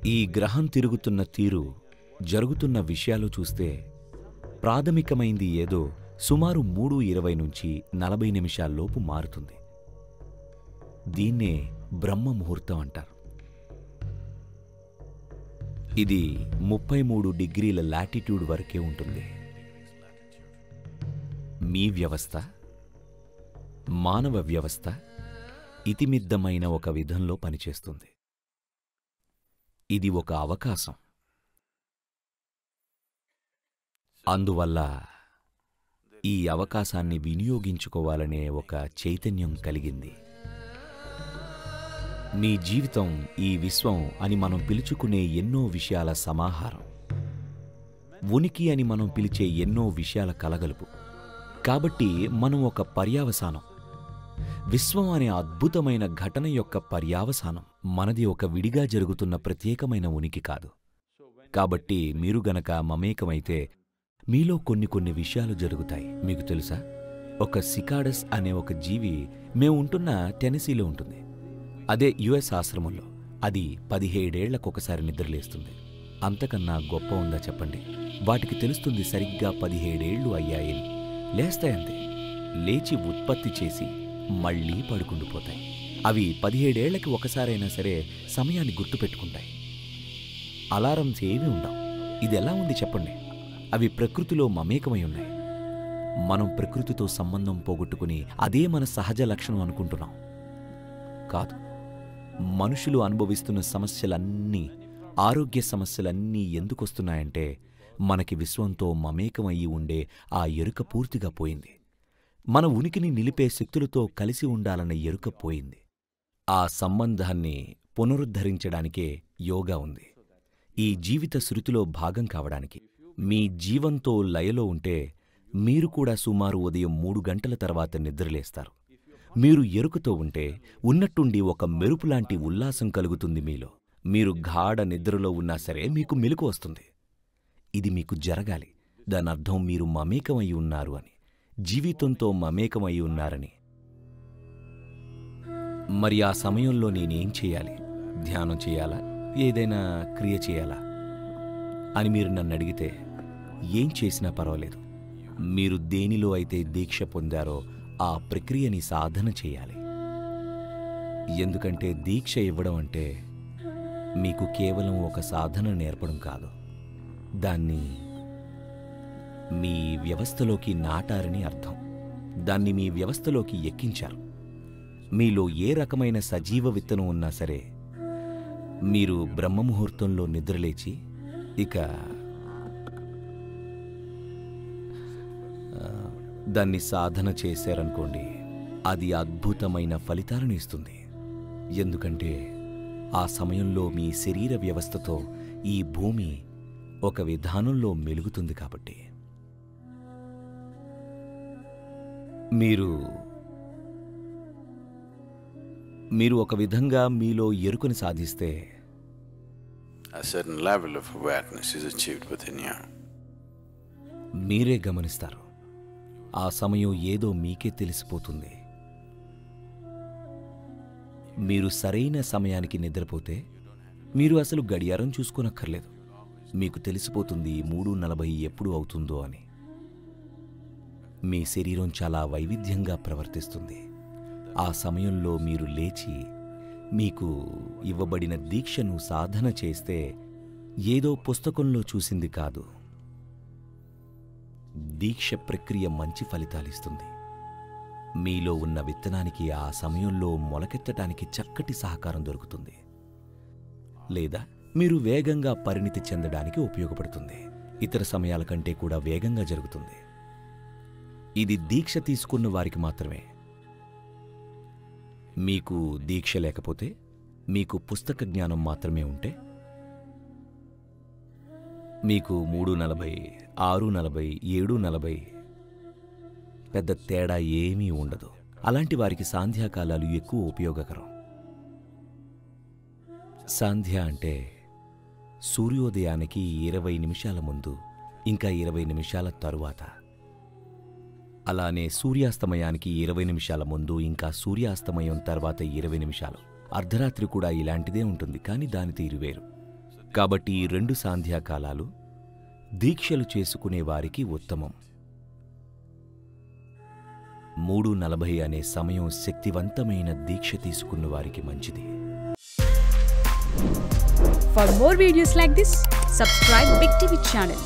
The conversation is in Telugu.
ఈ గ్రహం తిరుగుతున్న తీరు, జరుగుతున్న విషయాలు చూస్తే ప్రాథమికమైంది ఏదో సుమారు 3:20 నుంచి 40 నిమిషాల్లోపు మారుతుంది. దీన్నే బ్రహ్మ ముహూర్తం అంటారు. ఇది 33 డిగ్రీల లాటిట్యూడ్ వరకే ఉంటుంది. మీ వ్యవస్థ, మానవ వ్యవస్థ ఇతిమిద్దమైన ఒక విధంలో పనిచేస్తుంది. ఇది ఒక అవకాశం. అందువల్ల ఈ అవకాశాన్ని వినియోగించుకోవాలనే ఒక చైతన్యం కలిగింది. మీ జీవితం ఈ విశ్వం అని మనం పిలుచుకునే ఎన్నో విషయాల సమాహారం. ఉనికి అని మనం పిలిచే ఎన్నో విషయాల కలగలుపు. కాబట్టి మనం ఒక పర్యావసానం. విశ్వం అనే అద్భుతమైన ఘటన యొక్క పర్యావసానం. మనది ఒక విడిగా జరుగుతున్న ప్రత్యేకమైన ఉనికి కాదు. కాబట్టి మీరు గనక మమేకమైతే మీలో కొన్ని విషయాలు జరుగుతాయి. మీకు తెలుసా, ఒక సికాడస్ అనే ఒక జీవి మేము ఉంటున్న టెనెసీలో ఉంటుంది. అదే యుఎస్ ఆశ్రమంలో. అది 17 ఏళ్లకొకసారి నిద్రలేస్తుంది. అంతకన్నా గొప్ప ఉందా చెప్పండి? వాటికి తెలుస్తుంది సరిగ్గా 17 ఏళ్లు అయ్యాయని. లేస్తాయంతే. లేచి ఉత్పత్తి చేసి మళ్లీ పడుకుండిపోతాయి. అవి 17 ఏళ్లకి ఒకసారైనా సరే సమయాన్ని గుర్తుపెట్టుకుంటాయి. అలారమ్స్ ఏమీ ఉండవు. ఇది ఎలా ఉంది చెప్పండి? అవి ప్రకృతిలో మమేకమై ఉన్నాయి. మనం ప్రకృతితో సంబంధం పోగొట్టుకుని అదే మన సహజ లక్షణం అనుకుంటున్నాం. కాదు. మనుషులు అనుభవిస్తున్న సమస్యలన్నీ, ఆరోగ్య సమస్యలన్నీ ఎందుకొస్తున్నాయంటే మనకి విశ్వంతో మమేకమయ్యి ఉండే ఆ ఎరుక పూర్తిగా పోయింది. మన ఉనికిని నిలిపే శక్తులతో కలిసి ఉండాలన్న ఎరుక పోయింది. ఆ సంబంధాన్ని పునరుద్ధరించడానికే యోగా ఉంది. ఈ జీవిత శృతిలో భాగం కావడానికి. మీ జీవంతో లయలో ఉంటే మీరు కూడా సుమారు ఉదయం 3 గంటల తర్వాత నిద్రలేస్తారు. మీరు ఎరుకతో ఉంటే ఉన్నట్టుండి ఒక మెరుపులాంటి ఉల్లాసం కలుగుతుంది మీలో. మీరు గాఢ నిద్రలో ఉన్నా సరే మీకు మెలుకు వస్తుంది. ఇది మీకు జరగాలి. దానర్థం మీరు మమేకమై ఉన్నారు అని, జీవితంతో మమేకమై ఉన్నారని. మరి ఆ సమయంలో నేనేం చేయాలి? ధ్యానం చేయాలా, ఏదైనా క్రియ చేయాలా అని మీరు నన్ను అడిగితే ఏం చేసినా పర్వాలేదు. మీరు దేనిలో అయితే దీక్ష పొందారో ఆ ప్రక్రియని సాధన చేయాలి. ఎందుకంటే దీక్ష ఇవ్వడం అంటే మీకు కేవలం ఒక సాధన నేర్పడం కాదు. దాన్ని మీ వ్యవస్థలోకి నాటారని అర్థం. దాన్ని మీ వ్యవస్థలోకి ఎక్కించారు. మీలో ఏ రకమైన సజీవ విత్తనం ఉన్నా సరే మీరు బ్రహ్మముహూర్తంలో నిద్రలేచి ఇక దాన్ని సాధన చేశారనుకోండి, అది అద్భుతమైన ఫలితాలను ఇస్తుంది. ఎందుకంటే ఆ సమయంలో మీ శరీర వ్యవస్థతో ఈ భూమి ఒక విధానంలో మెలుగుతుంది. కాబట్టి మీరు ఒక విధంగా మీలో ఎరుకని సాధిస్తే a certain level of awareness is achieved within you. మీరే గమనిస్తారు. ఆ సమయం ఏదో మీకే తెలిసిపోతుంది. మీరు సరైన సమయానికి నిద్రపోతే మీరు అసలు గడియారం చూసుకోనక్కర్లేదు. మీకు తెలిసిపోతుంది 3:40 ఎప్పుడు అవుతుందో అని. మీ శరీరం చాలా వైవిధ్యంగా ప్రవర్తిస్తుంది. ఆ సమయంలో మీరు లేచి మీకు ఇవ్వబడిన దీక్షను సాధన చేస్తే ఏదో పుస్తకంలో చూసింది కాదు. దీక్ష ప్రక్రియ మంచి ఫలితాలిస్తుంది. మీలో ఉన్న విత్తనానికి ఆ సమయంలో మొలకెత్తటానికి చక్కటి సహకారం దొరుకుతుంది. లేదా మీరు వేగంగా పరిణితి చెందడానికి ఉపయోగపడుతుంది. ఇతర సమయాల కంటే కూడా వేగంగా జరుగుతుంది. ఇది దీక్ష తీసుకున్న వారికి మాత్రమే. మీకు దీక్ష లేకపోతే, మీకు పుస్తక జ్ఞానం మాత్రమే ఉంటే, మీకు 3:40, 6:40, 7:40 పెద్ద తేడా ఏమీ ఉండదు. అలాంటి వారికి సాంధ్యాకాలాలు ఎక్కువ ఉపయోగకరం. సాంధ్య అంటే సూర్యోదయానికి 20 నిమిషాల ముందు, ఇంకా 20 నిమిషాల తరువాత. అలానే సూర్యాస్తమయానికి 20 నిమిషాల ముందు, ఇంకా సూర్యాస్తమయం తర్వాత 20 నిమిషాలు. అర్ధరాత్రి కూడా ఇలాంటిదే ఉంటుంది, కానీ దాని తీరు వేరు. కాబట్టి ఈ 2 సాంధ్యాకాలాలు దీక్షలు చేసుకునే వారికి ఉత్తమం. 3:40 అనే సమయం శక్తివంతమైన దీక్ష తీసుకున్న వారికి మంచిది. For more videos like this, subscribe Big TV channel.